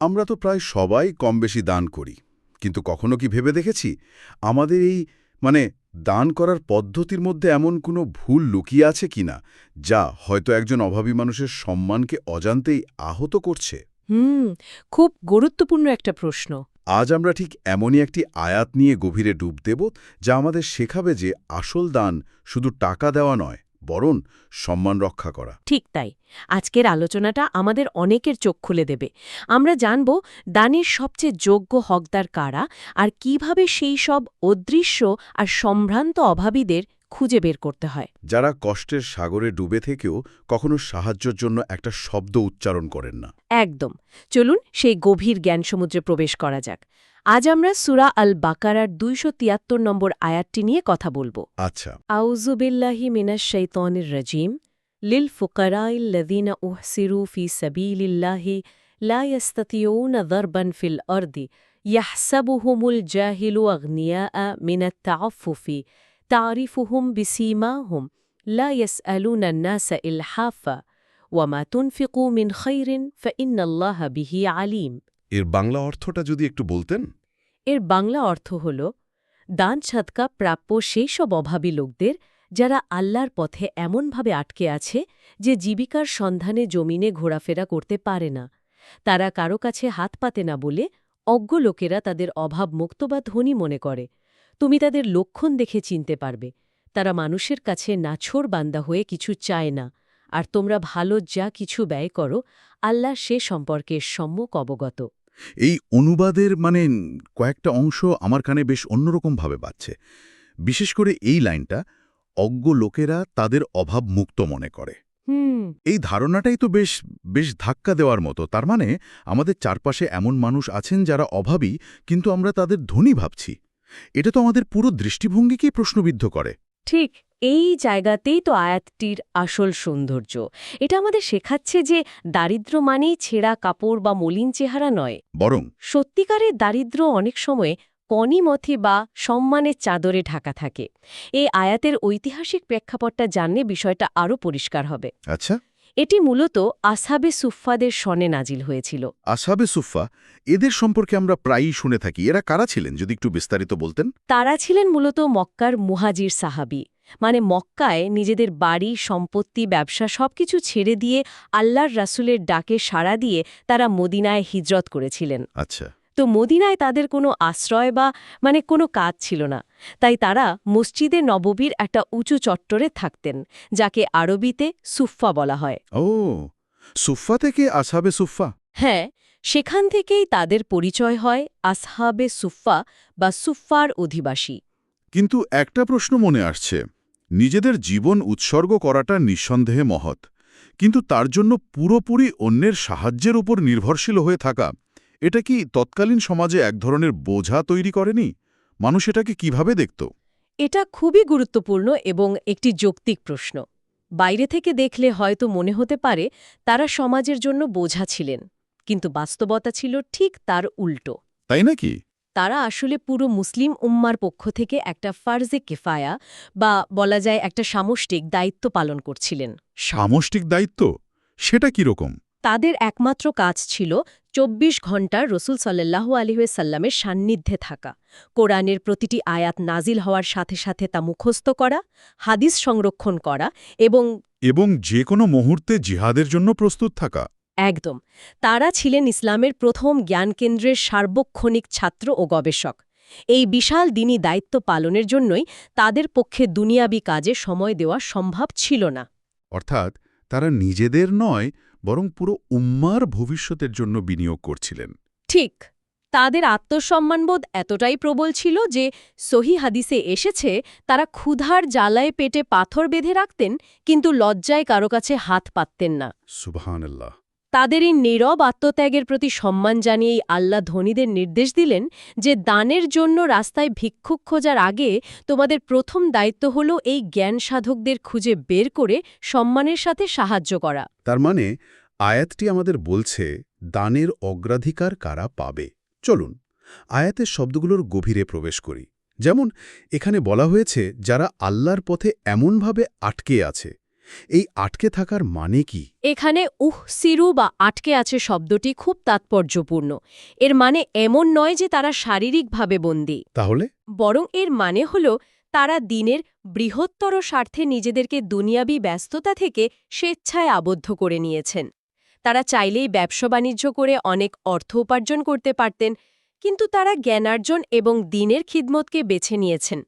আমরা তো প্রায় সবাই কমবেশি দান করি, কিন্তু কখনো কি ভেবে দেখেছি আমাদের এই দান করার পদ্ধতির মধ্যে এমন কোনো ভুল লুকিয়ে আছে কিনা, যা হয়তো একজন অভাবী মানুষের সম্মানকে অজান্তেই আহত করছে? খুব গুরুত্বপূর্ণ একটা প্রশ্ন। আজ আমরা ঠিক এমনই একটি আয়াত নিয়ে গভীরে ডুব দেব, যা আমাদের শেখাবে যে আসল দান শুধু টাকা দেওয়া নয়, বরং সম্মান রক্ষা করা। ঠিক তাই। আজকের আলোচনাটা আমাদের অনেকের চোখ খুলে দেবে। আমরা জানব দানের সবচেয়ে যোগ্য হকদার কারা, আর কিভাবে সেই সব অদৃশ্য আর সম্ভ্রান্ত অভাবীদের খুঁজে বের করতে হয়। যারা কষ্টের সাগরে ডুবে থেকেও কখনো সাহায্যের জন্য একটা শব্দ উচ্চারণ করেন না। একদম। চলুন সেই গভীর জ্ঞানসমুদ্রে প্রবেশ করা যাক। আজ আমরা সূরা আল বাকারার ২৭৩ নম্বর আয়াতটি নিয়ে কথা বলবো। আচ্ছা। আউযু বিল্লাহি মিনাশ শাইতানির রাজিম। লিল ফুকারাইল্লাযীনা উহসিরু ফি সাবিলিল্লাহি লা ইয়াস্তাতিউনা দারবান ফিল আরদি ইয়াহসাবুহুমুল জাহিলু আগনিয়াআ মিনাত তাআফফুফি তারিফুহুম বিসীমাহুম লা ইয়াসআলুনা আন-নাসা ইলহাফা ওয়া মা তুনফিকু মিন খাইরিন ফাইন্নাল্লাহা বিহি আলিম। এর বাংলা অর্থটা যদি একটু বলতেন। এর বাংলা অর্থ হল, দান সাদকা প্রাপ্য সেই সব অভাবী লোকদের যারা আল্লাহর পথে এমনভাবে আটকে আছে যে জীবিকার সন্ধানে জমিনে ঘোরাফেরা করতে পারে না। তারা কারো কাছে হাত পাতে না বলে অজ্ঞ লোকেরা তাদের অভাব মুক্ত বা ধনী মনে করে। তুমি তাদের লক্ষণ দেখে চিনতে পারবে। তারা মানুষের কাছে নাছোড় বান্দা হয়ে কিছু চায় না, আর তোমরা ভালো যা কিছু ব্যয় করো আল্লাহ সে সম্পর্কে সম্যক অবগত। এই অনুবাদের কয়েকটা অংশ আমার কানে বেশ অন্যরকমভাবে বাজছে। বিশেষ করে এই লাইনটা, অজ্ঞ লোকেরা তাদের অভাব মুক্ত মনে করে। এই ধারণাটাই তো বেশ ধাক্কা দেওয়ার মতো। তার মানে আমাদের চারপাশে এমন মানুষ আছেন যারা অভাবী, কিন্তু আমরা তাদের ধনী ভাবছি। এটা তো আমাদের পুরো দৃষ্টিভঙ্গিকেই প্রশ্নবিদ্ধ করে। ঠিক এই জায়গাতেই তো আয়াতটির আসল সৌন্দর্য। এটা আমাদের শেখাচ্ছে যে দারিদ্র্য মানেই ছেঁড়া কাপড় বা মলিন চেহারা নয়, বরং সত্যিকারের দারিদ্র্য অনেক সময় কনিমথি বা সম্মানের চাদরে ঢাকা থাকে। এই আয়াতের ঐতিহাসিক প্রেক্ষাপটটা জানলে বিষয়টা আরও পরিষ্কার হবে। আচ্ছা, এটি মূলত আসহাবে সুফফাদের শনে নাজিল হয়েছিল। আসহাবে সুফফা, এদের সম্পর্কে আমরা প্রায়ই শুনে থাকি। এরা কারা ছিলেন, যদি একটু বিস্তারিত বলতেন? তারা ছিলেন মূলত মক্কার মুহাজির সাহাবি, মানে মক্কায় নিজেদের বাড়ি, সম্পত্তি, ব্যবসা সবকিছু ছেড়ে দিয়ে আল্লাহর রাসূলের ডাকে সাড়া দিয়ে তারা মদিনায় হিজরত করেছিলেন। আচ্ছা। তো মদিনায় তাদের কোনো আশ্রয় বা কোনো কাজ ছিল না। তাই তারা মসজিদে নববীর একটা উঁচু চত্বরে থাকতেন, যাকে আরবিতে সুফফা বলা হয়। ও, সুফফা থেকে আসহাবে সুফফা। হ্যাঁ, সেখান থেকেই তাদের পরিচয় হয় আসহাবে সুফফা বা সুফফার অধিবাসী। কিন্তু একটা প্রশ্ন মনে আসছে, নিজেদের জীবন উৎসর্গ করাটা নিঃসন্দেহে মহৎ, কিন্তু তার জন্য পুরোপুরি অন্যের সাহায্যের উপর নির্ভরশীল হয়ে থাকা, এটা কি তৎকালীন সমাজে এক ধরনের বোঝা তৈরি করেনি? মানুষ এটাকে কিভাবে দেখত? এটা খুবই গুরুত্বপূর্ণ এবং একটি যৌক্তিক প্রশ্ন। বাইরে থেকে দেখলে হয়তো মনে হতে পারে তারা সমাজের জন্য বোঝা ছিলেন, কিন্তু বাস্তবতা ছিল ঠিক তার উল্টো। তাই নাকি? তারা আসলে পুরো মুসলিম উম্মার পক্ষ থেকে একটা ফার্জে কিফায়া বা বলা যায় একটা সামষ্টিক দায়িত্ব পালন করছিলেন। সামষ্টিক দায়িত্ব? সেটা কিরকম? তাদের একমাত্র কাজ ছিল ২৪ ঘণ্টা রসুল সাল্লাল্লাহু আলাইহি সাল্লামের সান্নিধ্যে থাকা, কোরআনের প্রতিটি আয়াত নাজিল হওয়ার সাথে সাথে তা মুখস্থ করা, হাদিস সংরক্ষণ করা এবং যে কোনো মুহূর্তে জিহাদের জন্য প্রস্তুত থাকা। একদম। তারা ছিলেন ইসলামের প্রথম জ্ঞানকেন্দ্রের সার্বক্ষণিক ছাত্র ও গবেষক। এই বিশাল দিনী দায়িত্ব পালনের জন্যই তাদের পক্ষে দুনিয়াবি কাজে সময় দেওয়া সম্ভব ছিল না। অর্থাৎ তারা নিজেদের নয়, বরং পুরো উম্মার ভবিষ্যতের জন্য বিনিয়োগ করছিলেন। ঠিক। তাদের আত্মসম্মানবোধ এতটাই প্রবল ছিল যে সহিহ হাদিসে এসেছে তারা ক্ষুধার জ্বালায় পেটে পাথর বেঁধে রাখতেন, কিন্তু লজ্জায় কারো কাছে হাত পাততেন না। সুবহানাল্লাহ। তাদের এই নীরব আত্মত্যাগের প্রতি সম্মান জানিয়েই আল্লাহ ধনীদের নির্দেশ দিলেন যে দানের জন্য রাস্তায় ভিক্ষুক খোঁজার আগে তোমাদের প্রথম দায়িত্ব হল এই জ্ঞান সাধকদের খুঁজে বের করে সম্মানের সাথে সাহায্য করা। তার মানে আয়াতটি আমাদের বলছে দানের অগ্রাধিকার কারা পাবে। চলুন আয়াতের শব্দগুলোর গভীরে প্রবেশ করি। যেমন এখানে বলা হয়েছে যারা আল্লাহর পথে এমনভাবে আটকে আছে, এই আটকে থাকার মানে কি? এখানে সিরু বা আটকে আছে শব্দটি খুব তাৎপর্যপূর্ণ। এর মানে এমন নয় যে তারা শারীরিকভাবে বন্দী, তাহলে বরং এর মানে হল তারা দিনের বৃহত্তর স্বার্থে নিজেদেরকে দুনিয়াবী ব্যস্ততা থেকে স্বেচ্ছায় আবদ্ধ করে নিয়েছেন। তারা চাইলেই ব্যবসা-বাণিজ্য করে অনেক অর্থ উপার্জন করতে পারতেন, কিন্তু তারা জ্ঞানার্জন এবং দিনের খিদমতকে বেছে নিয়েছেন।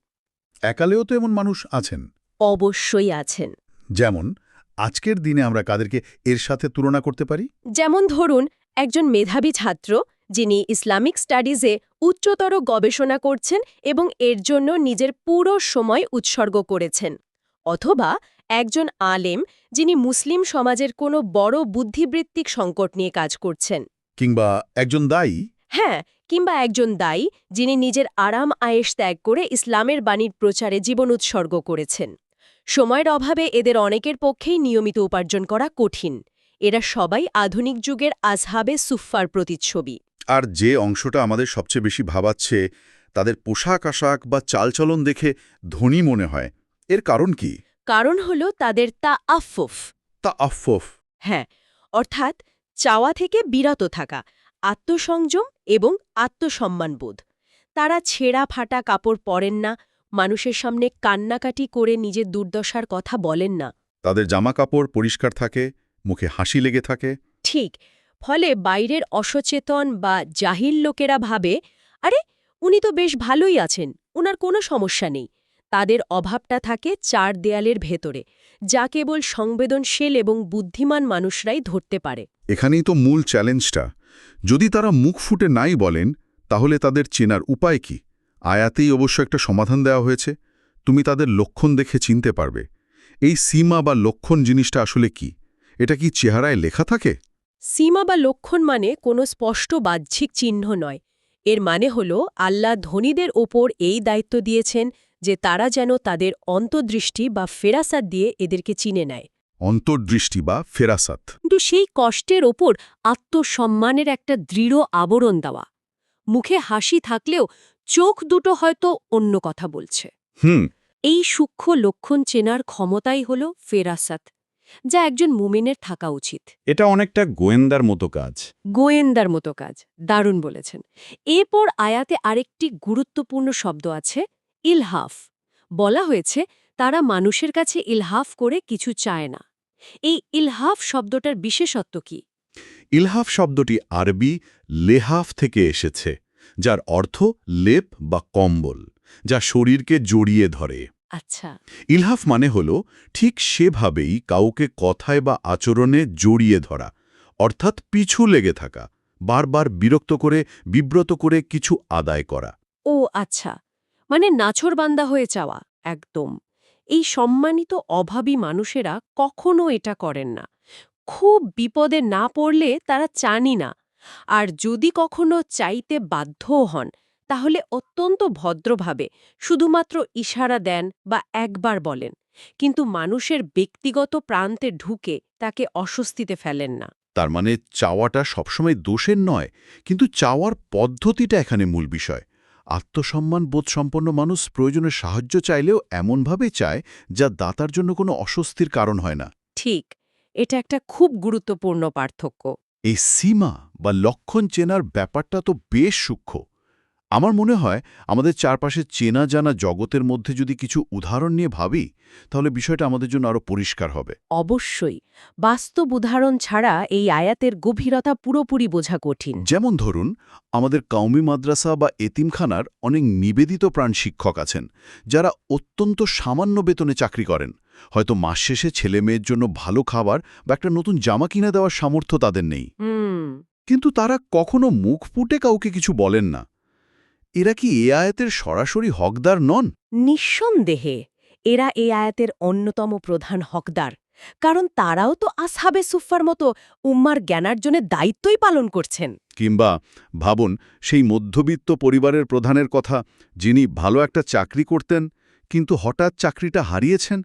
একালেও তো এমন মানুষ আছেন। অবশ্যই আছেন। যেমন আজকের দিনে আমরা কাদেরকে এর সাথে তুলনা করতে পারি? যেমন ধরুন, একজন মেধাবী ছাত্র যিনি ইসলামিক স্টাডিজে উচ্চতর গবেষণা করছেন এবং এর জন্য নিজের পুরো সময় উৎসর্গ করেছেন। অথবা একজন আলেম যিনি মুসলিম সমাজের কোনো বড় বুদ্ধিবৃত্তিক সংকট নিয়ে কাজ করছেন। কিংবা একজন দায়ী? হ্যাঁ, কিংবা একজন দায়ী যিনি নিজের আরাম আয়েশ ত্যাগ করে ইসলামের বাণীর প্রচারে জীবন উৎসর্গ করেছেন। সময়ের অভাবে এদের অনেকের পক্ষেই নিয়মিত উপার্জন করা কঠিন। এরা সবাই আধুনিক যুগের আসহাবে সুফফার প্রতিচ্ছবি। আর যে অংশটা আমাদের সবচেয়ে বেশি ভাবাচ্ছে, তাদের পোশাক-আশাক বা চালচলন দেখে ধনী মনে হয়, এর কারণ কি? কারণ হল তাদের তাআফফুফ। তাআফফুফ। হ্যাঁ, অর্থাৎ চাওয়া থেকে বিরত থাকা, আত্মসংযম এবং আত্মসম্মানবোধ। তারা ছেঁড়া ফাটা কাপড় পরেন না, মানুষের সামনে কান্নাকাটি করে নিজের দুর্দশার কথা বলেন না। তাদের জামাকাপড় পরিষ্কার থাকে, মুখে হাসি লেগে থাকে। ঠিক, ফলে বাইরের অসচেতন বা জাহিল লোকেরা ভাবে, আরে উনি তো বেশ ভালোই আছেন, উনার কোনো সমস্যা নেই। তাদের অভাবটা থাকে চার দেয়ালের ভেতরে, যা কেবল সংবেদনশীল এবং বুদ্ধিমান মানুষরাই ধরতে পারে। এখানেই তো মূল চ্যালেঞ্জটা। যদি তারা মুখ ফুটে নাই বলেন, তাহলে তাদের চেনার উপায় কি? আয়াতেই অবশ্য একটা সমাধান দেওয়া হয়েছে। তুমি তাদের লক্ষণ দেখে চিনতে পারবে। এই সীমা বা লক্ষণ জিনিসটা আসলে কি? এটা কি চেহারায় লেখা থাকে? সীমা বা লক্ষণ মানে কোনো স্পষ্ট বাহ্যিক চিহ্ন নয়। এর মানে হল আল্লাহ ধনীদের ওপর এই দায়িত্ব দিয়েছেন যে তারা যেন তাদের অন্তর্দৃষ্টি বা ফেরাসাত দিয়ে এদেরকে চিনে নেয়। অন্তর্দৃষ্টি বা ফেরাসাত। কিন্তু সেই কষ্টের ওপর আত্মসম্মানের একটা দৃঢ় আবরণ দেওয়া। মুখে হাসি থাকলেও চোখ দুটো হয়তো অন্য কথা বলছে। এই সূক্ষ্ম লক্ষণ চেনার ক্ষমতাই হল ফেরাসাত, যা একজন মুমিনের থাকা উচিত। এটা অনেকটা গোয়েন্দার মতো কাজ। গোয়েন্দার মতো কাজ, দারুণ বলেছেন। এরপর আয়াতে আরেকটি গুরুত্বপূর্ণ শব্দ আছে, ইলহাফ। বলা হয়েছে তারা মানুষের কাছে ইলহাফ করে কিছু চায় না। এই ইলহাফ শব্দটার বিশেষত্ব কি? ইলহাফ শব্দটি আরবি লেহাফ থেকে এসেছে, যার অর্থ লেপ বা কম্বল, যা শরীরকে জড়িয়ে ধরে। আচ্ছা, ইলহাফ মানে হল ঠিক সেভাবেই কাউকে কথায় বা আচরণে জড়িয়ে ধরা, অর্থাৎ পিছু লেগে থাকা, বারবার বিরক্ত করে বিব্রত করে কিছু আদায় করা। ও আচ্ছা, মানে নাছোড়বান্দা হয়ে চাওয়া। একদম। এই সম্মানিত অভাবী মানুষেরা কখনো এটা করেন না। খুব বিপদে না পড়লে তারা চানই না। আর যদি কখনো চাইতে বাধ্যও হন, তাহলে অত্যন্ত ভদ্রভাবে শুধুমাত্র ইশারা দেন বা একবার বলেন, কিন্তু মানুষের ব্যক্তিগত প্রান্তে ঢুকে তাকে অস্বস্তিতে ফেলেন না। তার মানে চাওয়াটা সবসময় দোষের নয়, কিন্তু চাওয়ার পদ্ধতিটা এখানে মূল বিষয়। আত্মসম্মান বোধ সম্পন্ন মানুষ প্রয়োজনে সাহায্য চাইলেও এমনভাবে চায় যা দাতার জন্য কোনো অস্বস্তির কারণ হয় না। ঠিক, এটা একটা খুব গুরুত্বপূর্ণ পার্থক্য। এই সীমা বা লক্ষণ চেনার ব্যাপারটা তো বেশ সূক্ষ্ম। আমার মনে হয় আমাদের চারপাশে চেনা জানা জগতের মধ্যে যদি কিছু উদাহরণ নিয়ে ভাবি, তাহলে বিষয়টা আমাদের জন্য আরও পরিষ্কার হবে। অবশ্যই, বাস্তব উদাহরণ ছাড়া এই আয়াতের গভীরতা পুরোপুরি বোঝা কঠিন। যেমন ধরুন, আমাদের কওমি মাদ্রাসা বা এতিমখানার অনেক নিবেদিত প্রাণ শিক্ষক আছেন, যারা অত্যন্ত সামান্য বেতনে চাকরি করেন। হয়তো মাস শেষে ছেলে মেয়ের জন্য ভালো খাবার বা একটা নতুন জামা কিনে দেওয়ার সামর্থ্য তাদের নেই। কিন্তু তারা কখনো মুখ ফুটে কাউকে কিছু বলেন না। এরা কি এ আয়াতের সরাসরি হকদার নন? নিঃসন্দেহে এরা এই আয়াতের অন্যতম প্রধান হকদার, কারণ তারাও তো আসহাবে সুফফার মতো উম্মার জ্ঞানার্জনের দায়িত্বই পালন করছেন। কিংবা ভাবুন সেই মধ্যবিত্ত পরিবারের প্রধানের কথা, যিনি ভালো একটা চাকরি করতেন, কিন্তু হঠাৎ চাকরিটা হারিয়েছেন।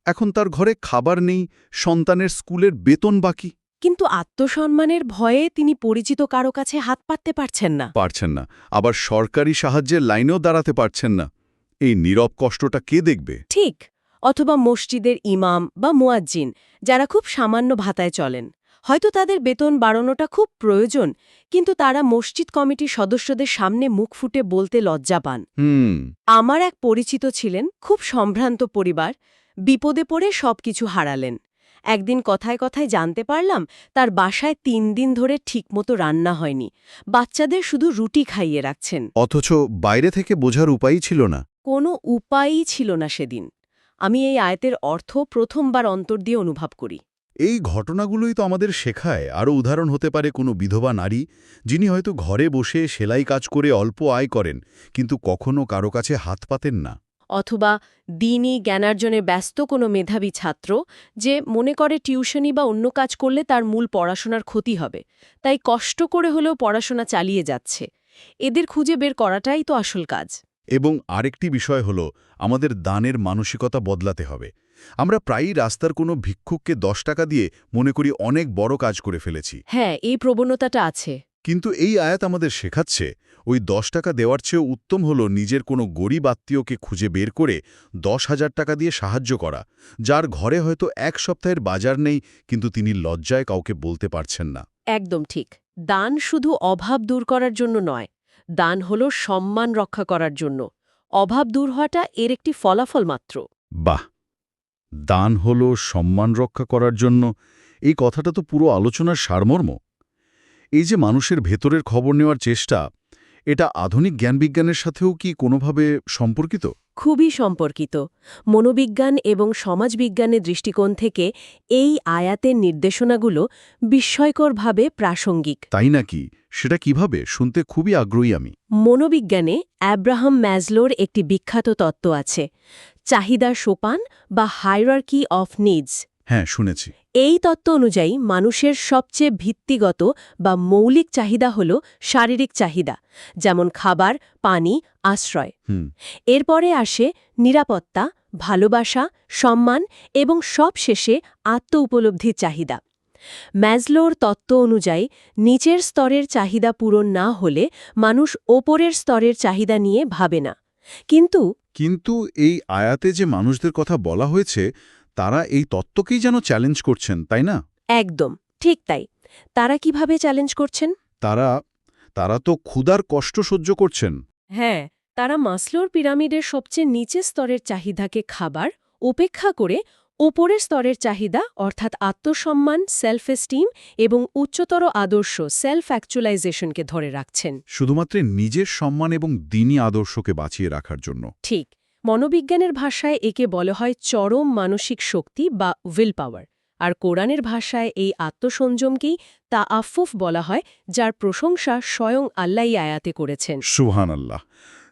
এখন তার ঘরে খাবার নেই, সন্তানের স্কুলের বেতন বাকি। কিন্তু আত্মসম্মানের ভয়ে তিনি পরিচিত কারো কাছে হাত পাততে পারছেন না। আবার সরকারি সাহায্যের লাইনেও দাঁড়াতে পারছেন না। এই নীরব কষ্টটা কে দেখবে? ঠিক, অথবা মসজিদের ইমাম বা মুয়াজ্জিন যারা খুব সামান্য ভাতায় চলেন। হয়তো তাদের বেতন বাড়ানোটা খুব প্রয়োজন, কিন্তু তারা মসজিদ কমিটির সদস্যদের সামনে মুখ ফুটে বলতে লজ্জা পান। আমার এক পরিচিত ছিলেন, খুব সম্ভ্রান্ত পরিবার, বিপদে পড়ে সবকিছু হারালেন। একদিন কথায় কথায় জানতে পারলাম তার বাসায় ৩ দিন ধরে ঠিকমতো রান্না হয়নি, বাচ্চাদের শুধু রুটি খাইয়ে রাখছেন। অথচ বাইরে থেকে বোঝার উপায়ই ছিল না। কোনো উপায়ই ছিল না সেদিন। আমি এই আয়াতের অর্থ প্রথমবার অন্তর দিয়ে অনুভব করি। এই ঘটনাগুলোই তো আমাদের শেখায়। আরও উদাহরণ হতে পারে কোনো বিধবা নারী, যিনি হয়তো ঘরে বসে সেলাই কাজ করে অল্প আয় করেন, কিন্তু কখনো কারো কাছে হাত পাতেন না। অথবা দিনই জ্ঞানার্জনে ব্যস্ত কোনো মেধাবী ছাত্র, যে মনে করে টিউশনি বা অন্য কাজ করলে তার মূল পড়াশোনার ক্ষতি হবে, তাই কষ্ট করে হলেও পড়াশোনা চালিয়ে যাচ্ছে। এদের খুঁজে বের করাটাই তো আসল কাজ। এবং আরেকটি বিষয় হলো, আমাদের দানের মানসিকতা বদলাতে হবে। আমরা প্রায়ই রাস্তার কোনো ভিক্ষুককে 10 টাকা দিয়ে মনে করি অনেক বড় কাজ করে ফেলেছি। হ্যাঁ, এই প্রবণতাটা আছে। কিন্তু এই আয়াত আমাদের শেখাচ্ছে, ওই 10 টাকা দেওয়ার চেয়েও উত্তম হলো নিজের কোনো গরিব আত্মীয়কে খুঁজে বের করে 10,000 টাকা দিয়ে সাহায্য করা, যার ঘরে হয়তো 1 সপ্তাহের বাজার নেই, কিন্তু তিনি লজ্জায় কাউকে বলতে পারছেন না। একদম ঠিক। দান শুধু অভাব দূর করার জন্য নয়, দান হলো সম্মান রক্ষা করার জন্য। অভাব দূর হওয়াটা এর একটি ফলাফল মাত্র। বাহ! দান হলো সম্মান রক্ষা করার জন্য, এই কথাটা তো পুরো আলোচনার সারমর্ম। এই যে মানুষের ভেতরের খবর নেওয়ার চেষ্টা, এটা আধুনিক জ্ঞানবিজ্ঞানের সাথেও কি কোনোভাবে সম্পর্কিত? খুবই সম্পর্কিত। মনোবিজ্ঞান এবং সমাজবিজ্ঞানের দৃষ্টিকোণ থেকে এই আয়াতের নির্দেশনাগুলো বিস্ময়করভাবে প্রাসঙ্গিক। তাই নাকি? সেটা কিভাবে? শুনতে খুবই আগ্রহী আমি। মনোবিজ্ঞানে অ্যাব্রাহাম ম্যাজলোর একটি বিখ্যাত তত্ত্ব আছে, চাহিদার সোপান বা হায়ারার্কি অফ নিডস। হ্যাঁ, শুনেছি। এই তত্ত্ব অনুযায়ী মানুষের সবচেয়ে ভিত্তিগত বা মৌলিক চাহিদা হল শারীরিক চাহিদা, যেমন খাবার, পানি, আশ্রয়। এরপরে আসে নিরাপত্তা, ভালোবাসা, সম্মান এবং সবশেষে আত্ম-উপলব্ধির চাহিদা। ম্যাজলোর তত্ত্ব অনুযায়ী নিচের স্তরের চাহিদা পূরণ না হলে মানুষ ওপরের স্তরের চাহিদা নিয়ে ভাবে না। কিন্তু এই আয়াতে যে মানুষদের কথা বলা হয়েছে, তারা এই তত্ত্বকেই যেন চ্যালেঞ্জ করছেন, তাই না? একদম ঠিক তাই। তারা কিভাবে চ্যালেঞ্জ করছেন? তারা তো ক্ষুধার কষ্ট সহ্য করছেন। হ্যাঁ, তারা মাসলোর পিরামিডের সবচেয়ে নিচের স্তরের চাহিদাকে খাবার উপেক্ষা করে ওপরের স্তরের চাহিদা অর্থাৎ আত্মসম্মান, সেলফ এস্টিম এবং উচ্চতর আদর্শ সেলফ অ্যাকচুয়ালাইজেশনকে ধরে রাখছেন। শুধুমাত্র নিজের সম্মান এবং দিনী আদর্শকে বাঁচিয়ে রাখার জন্য। ঠিক। মনোবিজ্ঞানের ভাষায় একে বলা হয় চরম মানসিক শক্তি বা উইল পাওয়ার, আর কোরআনের ভাষায় এই আত্মসংযমকেই তাআফফুফ বলা হয়, যার প্রশংসা স্বয়ং আল্লাহই আয়াতে করেছেন। সুবহানাল্লাহ।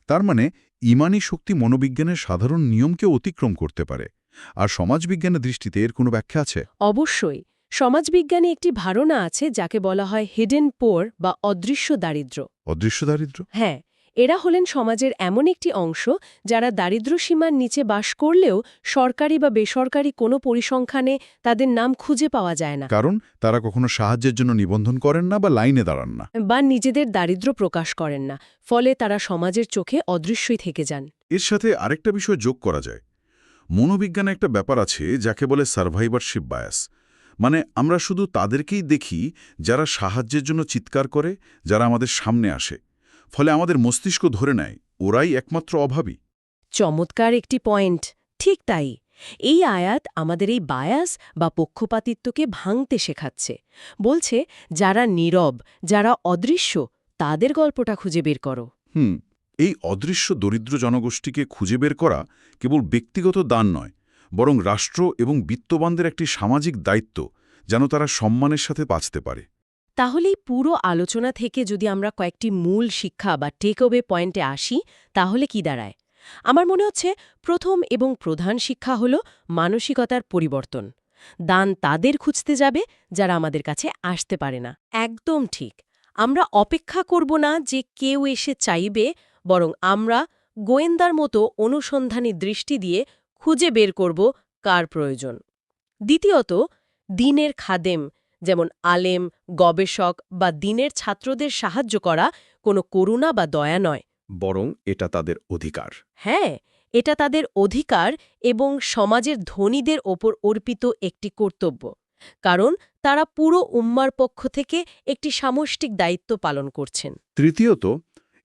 তার মানে ঈমানী শক্তি মনোবিজ্ঞানের সাধারণ নিয়মকে অতিক্রম করতে পারে। আর সমাজবিজ্ঞানের দৃষ্টিতে এর কোনো ব্যাখ্যা আছে? অবশ্যই। সমাজবিজ্ঞানে একটি ধারণা আছে যাকে বলা হয় হিডেন পোর বা অদৃশ্য দারিদ্র্য। অদৃশ্য দারিদ্র্য? হ্যাঁ, এরা হলেন সমাজের এমন একটি অংশ যারা দারিদ্র্যসীমার নিচে বাস করলেও সরকারি বা বেসরকারি কোনো পরিসংখ্যানে তাদের নাম খুঁজে পাওয়া যায় না। কারণ তারা কখনো সাহায্যের জন্য নিবন্ধন করেন না বা লাইনে দাঁড়ান না। বা নিজেদের দারিদ্র্য প্রকাশ করেন না, ফলে তারা সমাজের চোখে অদৃশ্যই থেকে যান। এর সাথে আরেকটা বিষয় যোগ করা যায়। মনোবিজ্ঞানে একটা ব্যাপার আছে যাকে বলে সারভাইভারশিপ বায়াস। মানে আমরা শুধু তাদেরকেই দেখি যারা সাহায্যের জন্য চিৎকার করে, যারা আমাদের সামনে আসে। ফলে আমাদের মস্তিষ্ক ধরে নেয় ওরাই একমাত্র অভাবী। চমৎকার একটি পয়েন্ট। ঠিক তাই। এই আয়াত আমাদের এই বায়াস বা পক্ষপাতিত্বকে ভাঙতে শেখাচ্ছে। বলছে, যারা নীরব, যারা অদৃশ্য, তাদের গল্পটা খুঁজে বের করো। এই অদৃশ্য দরিদ্র জনগোষ্ঠীকে খুঁজে বের করা কেবল ব্যক্তিগত দান নয়, বরং রাষ্ট্র এবং বিত্তবানদের একটি সামাজিক দায়িত্ব, যেন তারা সম্মানের সাথে বাঁচতে পারে। তাহলেই পুরো আলোচনা থেকে যদি আমরা কয়েকটি মূল শিক্ষা বা টেকওয়ে পয়েন্টে আসি, তাহলে কি দাঁড়ায়? আমার মনে হচ্ছে প্রথম এবং প্রধান শিক্ষা হল মানসিকতার পরিবর্তন। দান তাদের খুঁজতে যাবে যারা আমাদের কাছে আসতে পারে না। একদম ঠিক। আমরা অপেক্ষা করব না যে কেউ এসে চাইবে, বরং আমরা গোয়েন্দার মতো অনুসন্ধানী দৃষ্টি দিয়ে খুঁজে বের করব কার প্রয়োজন। দ্বিতীয়ত, দ্বীনের খাদেম যেমন আলেম, গবেষক বা দ্বীনের ছাত্রদের সাহায্য করা কোনো করুণা বা দয়া নয়, বরং এটা তাদের অধিকার। হ্যাঁ, এটা তাদের অধিকার এবং সমাজের ধনীদের ওপর অর্পিত একটি কর্তব্য, কারণ তারা পুরো উম্মার পক্ষ থেকে একটি সামষ্টিক দায়িত্ব পালন করছেন। তৃতীয়ত,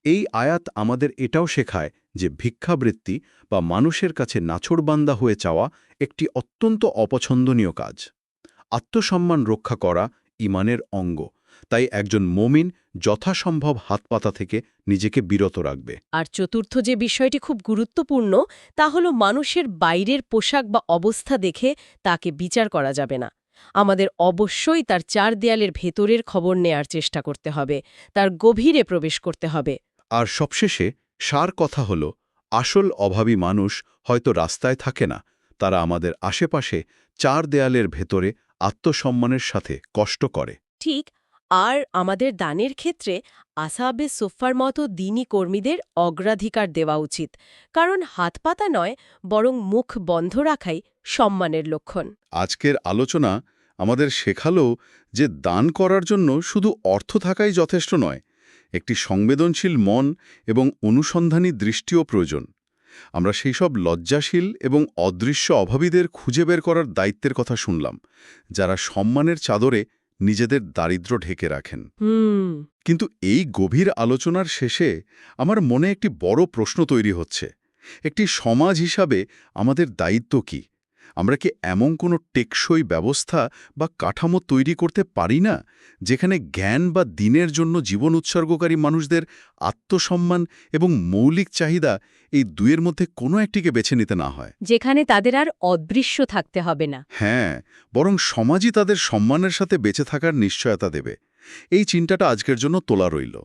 এই আয়াত আমাদের এটাও শেখায় যে ভিক্ষাবৃত্তি বা মানুষের কাছে নাছোড়বান্দা হয়ে চাওয়া একটি অত্যন্ত অপছন্দনীয় কাজ। আত্মসম্মান রক্ষা করা ঈমানের অঙ্গ, তাই একজন মুমিন যথাসম্ভব হাতপাতা থেকে নিজেকে বিরত রাখবে। আর চতুর্থ যে বিষয়টি খুব গুরুত্বপূর্ণ তা হল মানুষের বাইরের পোশাক বা অবস্থা দেখে তাকে বিচার করা যাবে না। আমাদের অবশ্যই তার চার দেয়ালের ভেতরের খবর নেয়ার চেষ্টা করতে হবে, তার গভীরে প্রবেশ করতে হবে। আর সবশেষে সার কথা হল, আসল অভাবী মানুষ হয়তো রাস্তায় থাকে না, তারা আমাদের আশেপাশে চার দেয়ালের ভেতরে আত্মসম্মানের সাথে কষ্ট করে। ঠিক। আর আমাদের দানের ক্ষেত্রে আসহাবে সুফফার মতো দ্বীনী কর্মীদের অগ্রাধিকার দেওয়া উচিত, কারণ হাত পাতা নয়, বরং মুখ বন্ধ রাখাই সম্মানের লক্ষণ। আজকের আলোচনা আমাদের শেখালো যে দান করার জন্য শুধু অর্থ থাকাই যথেষ্ট নয়, একটি সংবেদনশীল মন এবং অনুসন্ধানী দৃষ্টিও প্রয়োজন। আমরা সেই সব লজ্জাশীল এবং অদৃশ্য অভাবীদের খুঁজে বের করার দায়িত্বের কথা শুনলাম, যারা সম্মানের চাদরে নিজেদের দারিদ্র্য ঢেকে রাখেন। কিন্তু এই গভীর আলোচনার শেষে আমার মনে একটি বড় প্রশ্ন তৈরি হচ্ছে, একটি সমাজ হিসাবে আমাদের দায়িত্ব কি? আমরা কি এমন কোনো টেকসই ব্যবস্থা বা কাঠামো তৈরি করতে পারি না, যেখানে জ্ঞান বা দিনের জন্য জীবন উৎসর্গকারী মানুষদের আত্মসম্মান এবং মৌলিক চাহিদা, এই দুয়ের মধ্যে কোনো একটিকে বেছে নিতে না হয়? যেখানে তাদের আর অদৃশ্য থাকতে হবে না। হ্যাঁ, বরং সমাজই তাদের সম্মানের সাথে বেঁচে থাকার নিশ্চয়তা দেবে। এই চিন্তাটা আজকের জন্য তোলা রইল।